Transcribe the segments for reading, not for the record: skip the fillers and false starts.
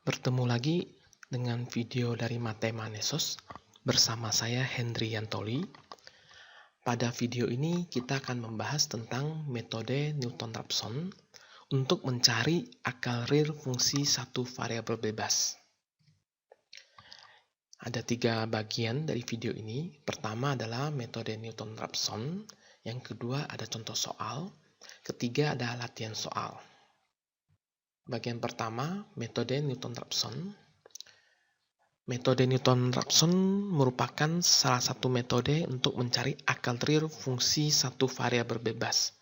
Bertemu lagi dengan video dari Matemanesos bersama saya Hendry Yantoli. Pada video ini kita akan membahas tentang metode Newton-Raphson untuk mencari akar real fungsi satu variabel bebas. Ada 3 bagian dari video ini. Pertama adalah metode Newton-Raphson, yang kedua ada contoh soal, ketiga ada latihan soal. Bagian pertama, metode Newton-Raphson. Metode Newton-Raphson merupakan salah satu metode untuk mencari akar real fungsi satu variabel bebas.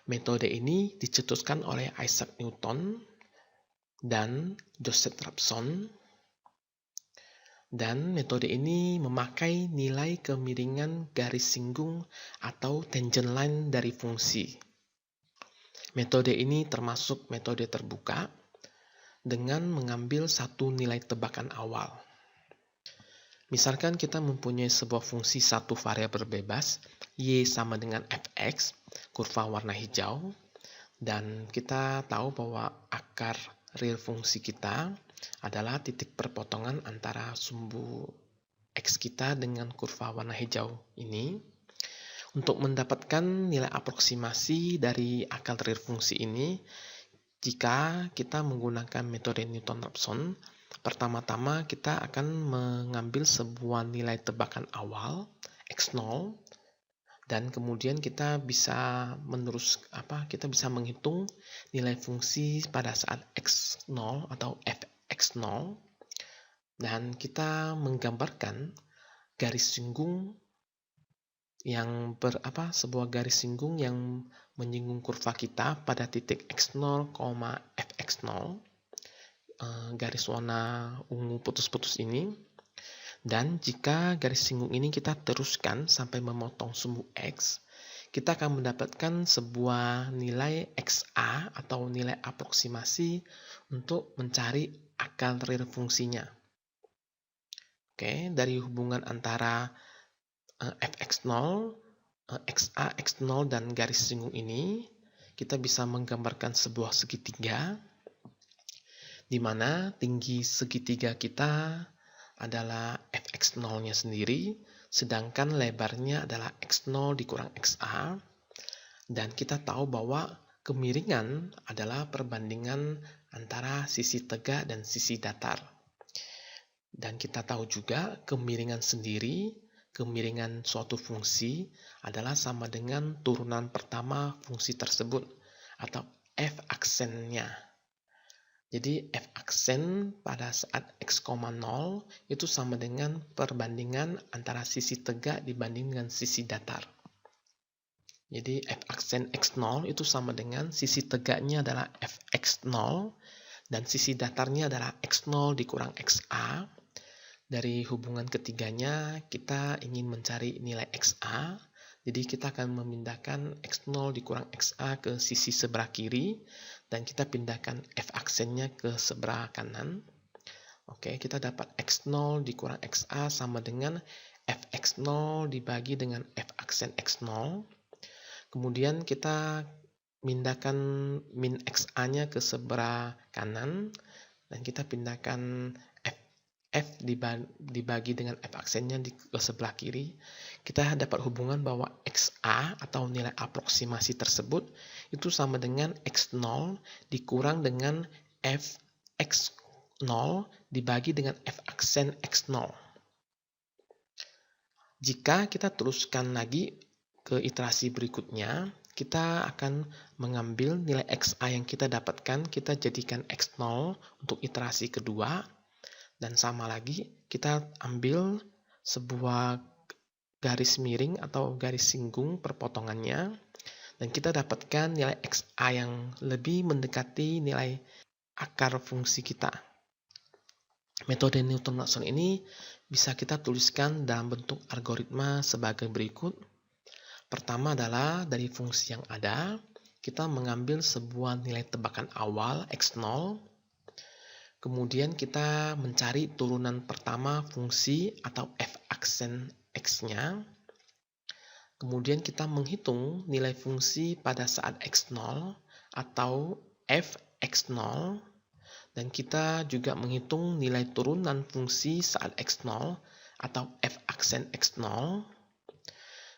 Metode ini dicetuskan oleh Isaac Newton dan Joseph Raphson, dan metode ini memakai nilai kemiringan garis singgung atau tangent line dari fungsi. Metode ini termasuk metode terbuka dengan mengambil satu nilai tebakan awal. Misalkan kita mempunyai sebuah fungsi satu variabel bebas, y sama dengan fx, kurva warna hijau, dan kita tahu bahwa akar real fungsi kita adalah titik perpotongan antara sumbu x kita dengan kurva warna hijau ini. Untuk mendapatkan nilai aproksimasi dari akar real fungsi ini, jika kita menggunakan metode Newton-Raphson, pertama-tama kita akan mengambil sebuah nilai tebakan awal x0, dan kemudian kita bisa menghitung nilai fungsi pada saat x0 atau fx0, dan kita menggambarkan garis singgung yang sebuah garis singgung yang menyinggung kurva kita pada titik x0, fx0, garis warna ungu putus-putus ini. Dan jika garis singgung ini kita teruskan sampai memotong sumbu x, kita akan mendapatkan sebuah nilai xa atau nilai aproksimasi untuk mencari akar real fungsinya. Oke, dari hubungan antara fx0, xa, x0, dan garis singgung ini, kita bisa menggambarkan sebuah segitiga, di mana tinggi segitiga kita adalah fx0-nya sendiri, sedangkan lebarnya adalah x0 dikurang xa, dan kita tahu bahwa kemiringan adalah perbandingan antara sisi tegak dan sisi datar. Dan kita tahu juga kemiringan sendiri, kemiringan suatu fungsi adalah sama dengan turunan pertama fungsi tersebut atau f aksennya. Jadi f aksen pada saat x, 0 itu sama dengan perbandingan antara sisi tegak dibanding dengan sisi datar. Jadi f aksen x0 itu sama dengan sisi tegaknya adalah fx0 dan sisi datarnya adalah x0 dikurang xa. Dari hubungan ketiganya, kita ingin mencari nilai xa, jadi kita akan memindahkan x0 dikurang xa ke sisi sebelah kiri, dan kita pindahkan f aksennya ke sebelah kanan. Oke, kita dapat x0 dikurang xa sama dengan fx0 dibagi dengan f aksen x0. Kemudian kita pindahkan min xa-nya ke sebelah kanan, dan kita pindahkan f dibagi dengan f aksennya ke sebelah kiri, kita dapat hubungan bahwa xa atau nilai aproksimasi tersebut itu sama dengan x0 dikurang dengan f x0 dibagi dengan f aksen x0. Jika kita teruskan lagi ke iterasi berikutnya, kita akan mengambil nilai xa yang kita dapatkan, kita jadikan x0 untuk iterasi kedua. Dan sama lagi, kita ambil sebuah garis miring atau garis singgung perpotongannya, dan kita dapatkan nilai xa yang lebih mendekati nilai akar fungsi kita. Metode Newton-Raphson ini bisa kita tuliskan dalam bentuk algoritma sebagai berikut. Pertama adalah dari fungsi yang ada, kita mengambil sebuah nilai tebakan awal x0, kemudian kita mencari turunan pertama fungsi atau f aksen x-nya. Kemudian kita menghitung nilai fungsi pada saat x0 atau f x0. Dan kita juga menghitung nilai turunan fungsi saat X0 atau f aksen X0.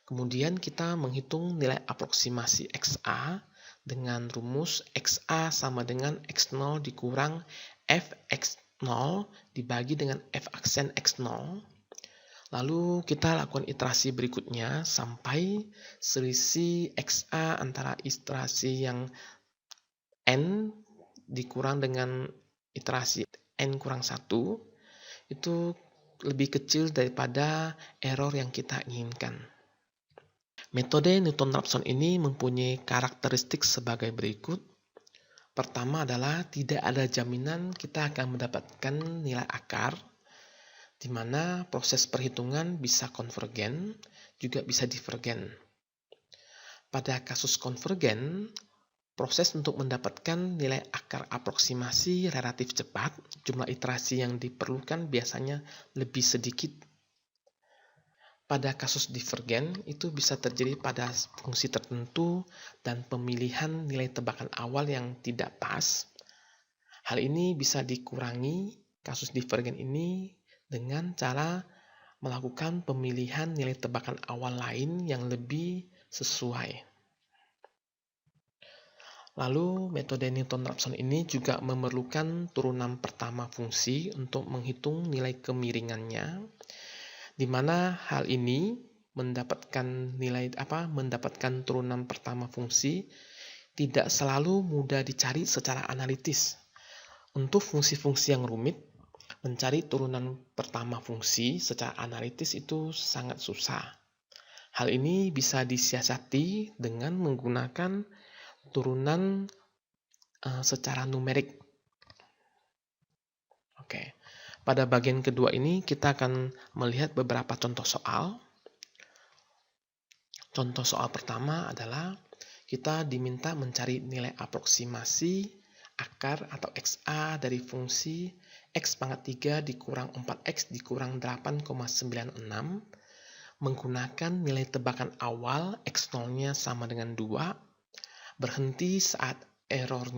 Kemudian kita menghitung nilai aproksimasi XA dengan rumus XA sama dengan X0 dikurang f X0 dibagi dengan f aksen X0. Lalu kita lakukan iterasi berikutnya sampai selisih XA antara iterasi yang N dikurang dengan iterasi N kurang 1 itu lebih kecil daripada error yang kita inginkan. Metode Newton-Raphson ini mempunyai karakteristik sebagai berikut. Pertama adalah tidak ada jaminan kita akan mendapatkan nilai akar, di mana proses perhitungan bisa konvergen, juga bisa divergen. Pada kasus konvergen, proses untuk mendapatkan nilai akar aproksimasi relatif cepat, jumlah iterasi yang diperlukan biasanya lebih sedikit. Pada kasus divergen, itu bisa terjadi pada fungsi tertentu dan pemilihan nilai tebakan awal yang tidak pas. Hal ini bisa dikurangi kasus divergen ini dengan cara melakukan pemilihan nilai tebakan awal lain yang lebih sesuai. Lalu metode Newton-Raphson ini juga memerlukan turunan pertama fungsi untuk menghitung nilai kemiringannya, di mana hal ini mendapatkan turunan pertama fungsi tidak selalu mudah dicari secara analitis. Untuk fungsi-fungsi yang rumit, mencari turunan pertama fungsi secara analitis itu sangat susah. Hal ini bisa disiasati dengan menggunakan turunan secara numerik. Oke. Pada bagian kedua ini kita akan melihat beberapa contoh soal. Contoh soal pertama adalah kita diminta mencari nilai aproksimasi akar atau XA dari fungsi X pangkat 3 dikurang 4X dikurang 8,96 menggunakan nilai tebakan awal X0-nya sama dengan 2, berhenti saat error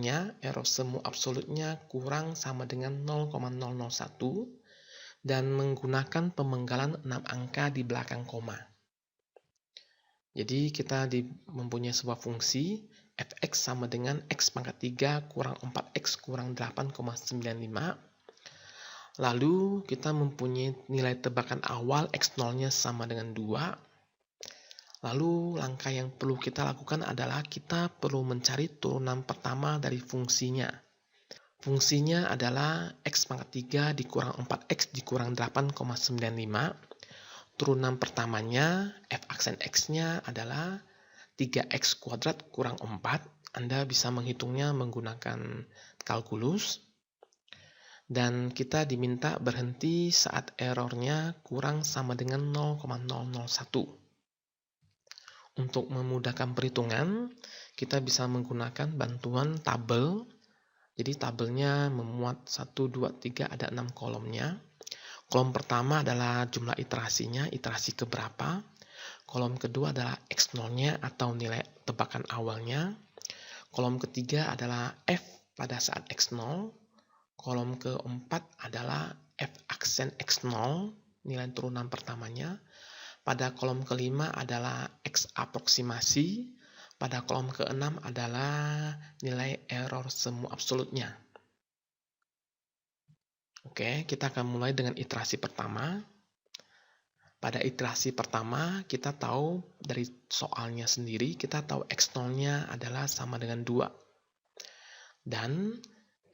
semu absolutnya kurang sama dengan 0,001 dan menggunakan pemenggalan 6 angka di belakang koma. Jadi kita mempunyai sebuah fungsi fx sama dengan x pangkat 3 kurang 4x kurang 8,95. Lalu kita mempunyai nilai tebakan awal x0-nya sama dengan 2. Lalu langkah yang perlu kita lakukan adalah kita perlu mencari turunan pertama dari fungsinya. Fungsinya adalah x pangkat 3 dikurang 4x dikurang 8,95. Turunan pertamanya f aksen x-nya adalah 3x kuadrat kurang 4. Anda bisa menghitungnya menggunakan kalkulus. Dan kita diminta berhenti saat errornya kurang sama dengan 0,001. Untuk memudahkan perhitungan, kita bisa menggunakan bantuan tabel. Jadi tabelnya memuat 1, 2, 3, ada 6 kolomnya. Kolom pertama adalah jumlah iterasinya, iterasi keberapa. Kolom kedua adalah X0-nya atau nilai tebakan awalnya. Kolom ketiga adalah F pada saat X0. Kolom keempat adalah F aksen X0, nilai turunan pertamanya. Pada kolom kelima adalah X aproksimasi. Pada kolom keenam adalah nilai error semu absolutnya. Oke, kita akan mulai dengan iterasi pertama. Pada iterasi pertama, kita tahu dari soalnya sendiri, kita tahu X0-nya adalah sama dengan 2. Dan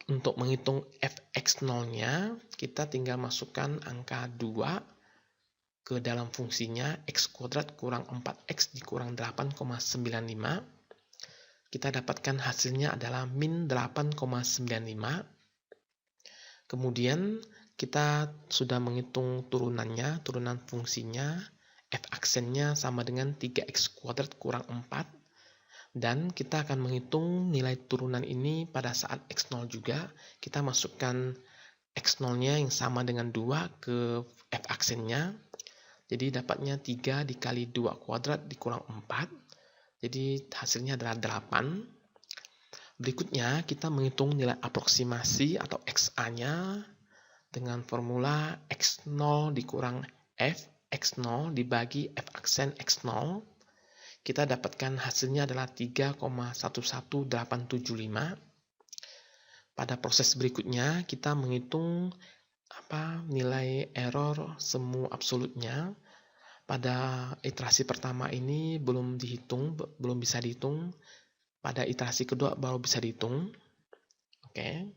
untuk menghitung fx0-nya, kita tinggal masukkan angka 2 ke dalam fungsinya x kuadrat kurang 4x dikurang 8,95. Kita dapatkan hasilnya adalah min 8,95. Kemudian kita sudah menghitung turunannya, turunan fungsinya, f aksennya sama dengan 3x kuadrat kurang 4. Dan kita akan menghitung nilai turunan ini pada saat x0 juga. Kita masukkan x0-nya yang sama dengan 2 ke f aksennya. Jadi dapatnya 3 dikali 2 kuadrat dikurang 4. Jadi hasilnya adalah 8. Berikutnya, kita menghitung nilai aproksimasi atau XA-nya dengan formula X0 dikurang F, X0 dibagi F aksen X0. Kita dapatkan hasilnya adalah 3,11875. Pada proses berikutnya, kita menghitung nilai error semu absolutnya. Pada iterasi pertama ini belum bisa dihitung. Pada iterasi kedua baru bisa dihitung. Oke.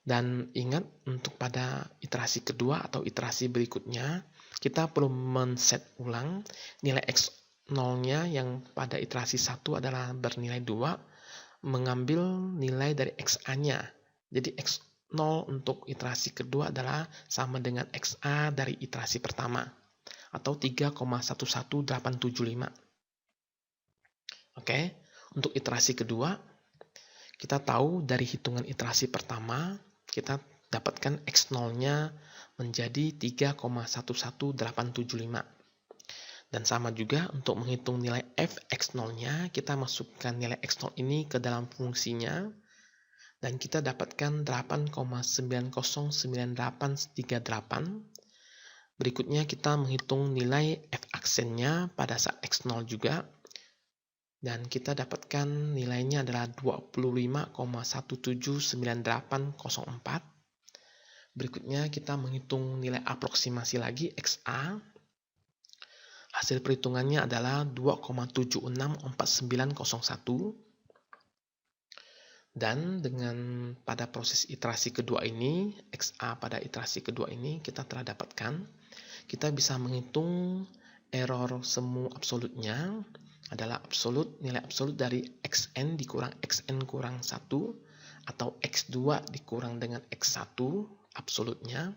Dan ingat, untuk pada iterasi kedua atau iterasi berikutnya, kita perlu men-set ulang nilai X0-nya yang pada iterasi 1 adalah bernilai 2, mengambil nilai dari XA-nya. Jadi X0 untuk iterasi kedua adalah sama dengan XA dari iterasi pertama, atau 3,11875. Oke, untuk iterasi kedua, kita tahu dari hitungan iterasi pertama, kita dapatkan X0-nya menjadi 3,11875. Dan sama juga untuk menghitung nilai F X0-nya, kita masukkan nilai X0 ini ke dalam fungsinya, dan kita dapatkan 8,909838. Berikutnya kita menghitung nilai F aksennya pada saat X0 juga, dan kita dapatkan nilainya adalah 25,179804. Berikutnya kita menghitung nilai aproksimasi lagi XA. Hasil perhitungannya adalah 2,764901. Dan dengan pada proses iterasi kedua ini, XA pada iterasi kedua ini kita telah dapatkan, kita bisa menghitung error semu absolutnya adalah nilai absolut dari xn dikurang xn kurang 1 atau x2 dikurang dengan x1 absolutnya.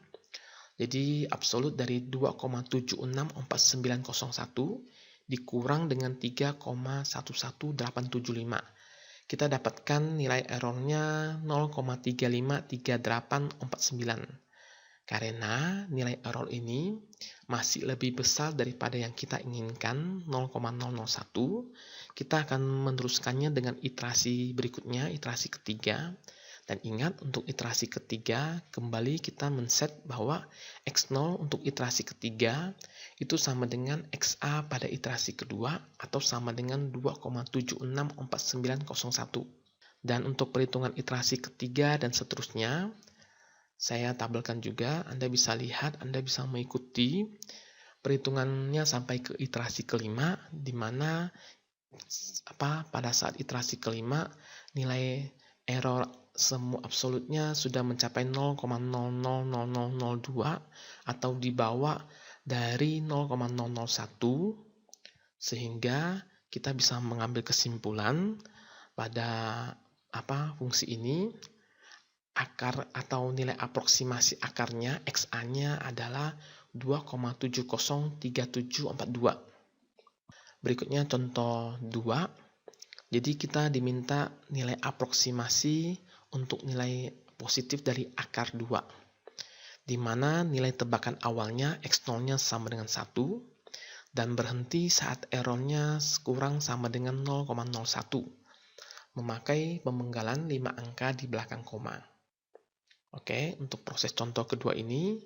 Jadi absolut dari 2,764901 dikurang dengan 3,11875. Kita dapatkan nilai errornya 0,353849. Karena nilai error ini masih lebih besar daripada yang kita inginkan, 0,001, kita akan meneruskannya dengan iterasi berikutnya, iterasi ketiga. Dan ingat, untuk iterasi ketiga, kembali kita men-set bahwa X0 untuk iterasi ketiga itu sama dengan XA pada iterasi kedua, atau sama dengan 2,764901. Dan untuk perhitungan iterasi ketiga dan seterusnya, saya tabelkan juga, Anda bisa lihat, Anda bisa mengikuti perhitungannya sampai ke iterasi kelima, di mana pada saat iterasi kelima nilai error semu absolutnya sudah mencapai 0,000002 atau di bawah dari 0,001, sehingga kita bisa mengambil kesimpulan pada fungsi ini. Akar atau nilai aproksimasi akarnya XA-nya adalah 2,703742. Berikutnya contoh 2. Jadi kita diminta nilai aproksimasi untuk nilai positif dari akar 2, di mana nilai tebakan awalnya X0-nya sama dengan 1 dan berhenti saat errornya kurang sama dengan 0,01, memakai pemenggalan 5 angka di belakang koma. Oke, untuk proses contoh kedua ini,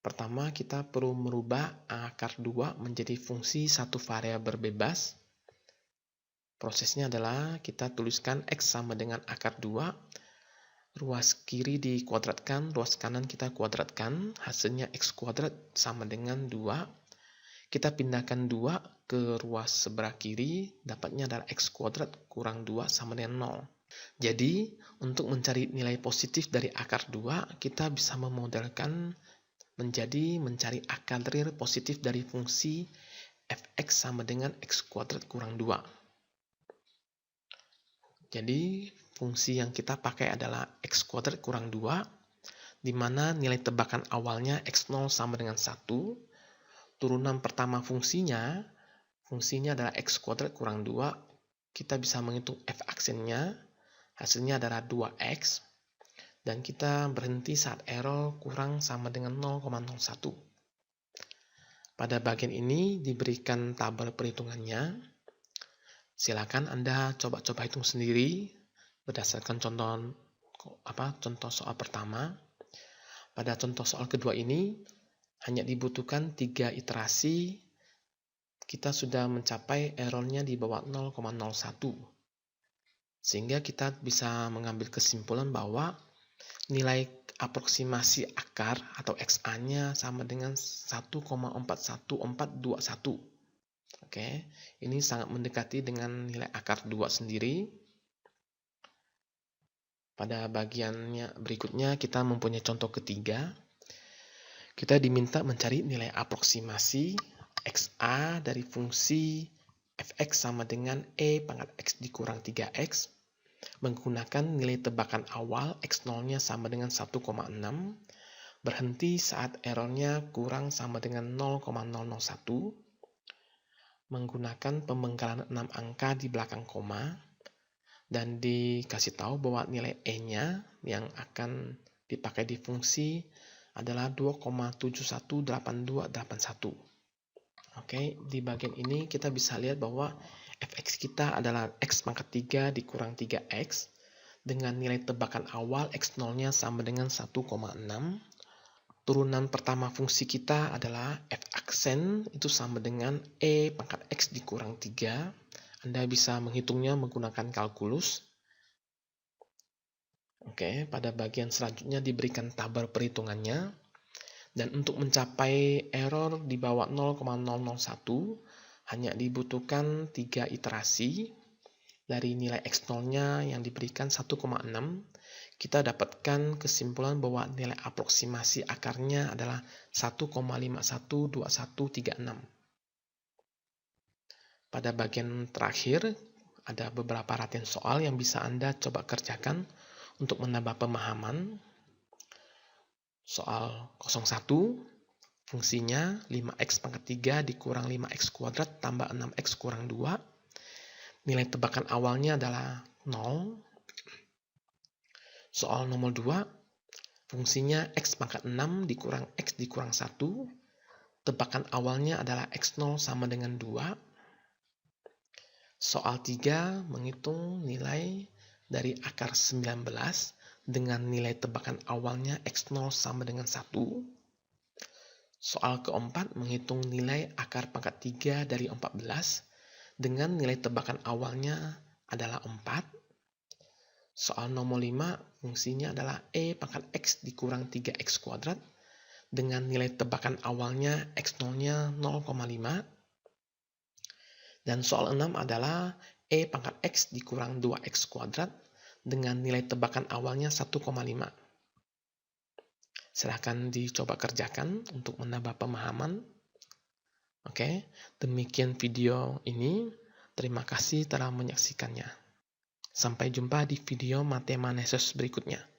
pertama kita perlu merubah akar 2 menjadi fungsi satu variabel bebas. Prosesnya adalah kita tuliskan X sama dengan akar 2, ruas kiri dikuadratkan, ruas kanan kita kuadratkan, hasilnya X kuadrat sama dengan 2. Kita pindahkan 2 ke ruas sebelah kiri, dapatnya adalah X kuadrat kurang 2 sama dengan 0. Jadi, untuk mencari nilai positif dari akar 2, kita bisa memodelkan menjadi mencari akar real positif dari fungsi fx sama dengan x kuadrat kurang 2. Jadi, fungsi yang kita pakai adalah x kuadrat kurang 2, di mana nilai tebakan awalnya x0 sama dengan 1. Turunan pertama fungsinya adalah x kuadrat kurang 2. Kita bisa menghitung f aksennya. Hasilnya adalah 2x, dan kita berhenti saat error kurang sama dengan 0,01. Pada bagian ini diberikan tabel perhitungannya. Silakan Anda coba-coba hitung sendiri. berdasarkan contoh soal pertama. Pada contoh soal kedua ini hanya dibutuhkan 3 iterasi, kita sudah mencapai errornya di bawah 0,01. Sehingga kita bisa mengambil kesimpulan bahwa nilai aproksimasi akar atau XA-nya sama dengan 1,41421. Oke, ini sangat mendekati dengan nilai akar 2 sendiri. Pada bagiannya berikutnya kita mempunyai contoh ketiga. Kita diminta mencari nilai aproksimasi XA dari fungsi fx sama dengan e pangkat x dikurang 3x menggunakan nilai tebakan awal x0-nya sama dengan 1,6, berhenti saat errornya kurang sama dengan 0,001, menggunakan pemenggalan 6 angka di belakang koma, dan dikasih tahu bahwa nilai e-nya yang akan dipakai di fungsi adalah 2,718281. Oke, di bagian ini kita bisa lihat bahwa fx kita adalah x pangkat 3 dikurang 3x dengan nilai tebakan awal x0-nya sama dengan 1,6. Turunan pertama fungsi kita adalah f aksen itu sama dengan e pangkat x dikurang 3. Anda bisa menghitungnya menggunakan kalkulus. Oke, pada bagian selanjutnya diberikan tabel perhitungannya. Dan untuk mencapai error di bawah 0,001 hanya dibutuhkan 3 iterasi. Dari nilai x0-nya yang diberikan 1,6, kita dapatkan kesimpulan bahwa nilai aproksimasi akarnya adalah 1,512136. Pada bagian terakhir, ada beberapa latihan soal yang bisa Anda coba kerjakan untuk menambah pemahaman. Soal 01, fungsinya 5x pangkat 3 dikurang 5x kuadrat tambah 6x kurang 2. Nilai tebakan awalnya adalah 0. Soal nomor 2, fungsinya x pangkat 6 dikurang x dikurang 1. Tebakan awalnya adalah x0 sama dengan 2. Soal 3, menghitung nilai dari akar 19 dengan nilai tebakan awalnya x0 sama dengan 1. Soal keempat, menghitung nilai akar pangkat 3 dari 14 dengan nilai tebakan awalnya adalah 4. Soal nomor 5, fungsinya adalah e pangkat x dikurang 3x kuadrat dengan nilai tebakan awalnya x0-nya 0,5. Dan soal 6 adalah e pangkat x dikurang 2x kuadrat dengan nilai tebakan awalnya 1,5. Silahkan dicoba kerjakan untuk menambah pemahaman. Oke, demikian video ini. Terima kasih telah menyaksikannya. Sampai jumpa di video Mathemanesos berikutnya.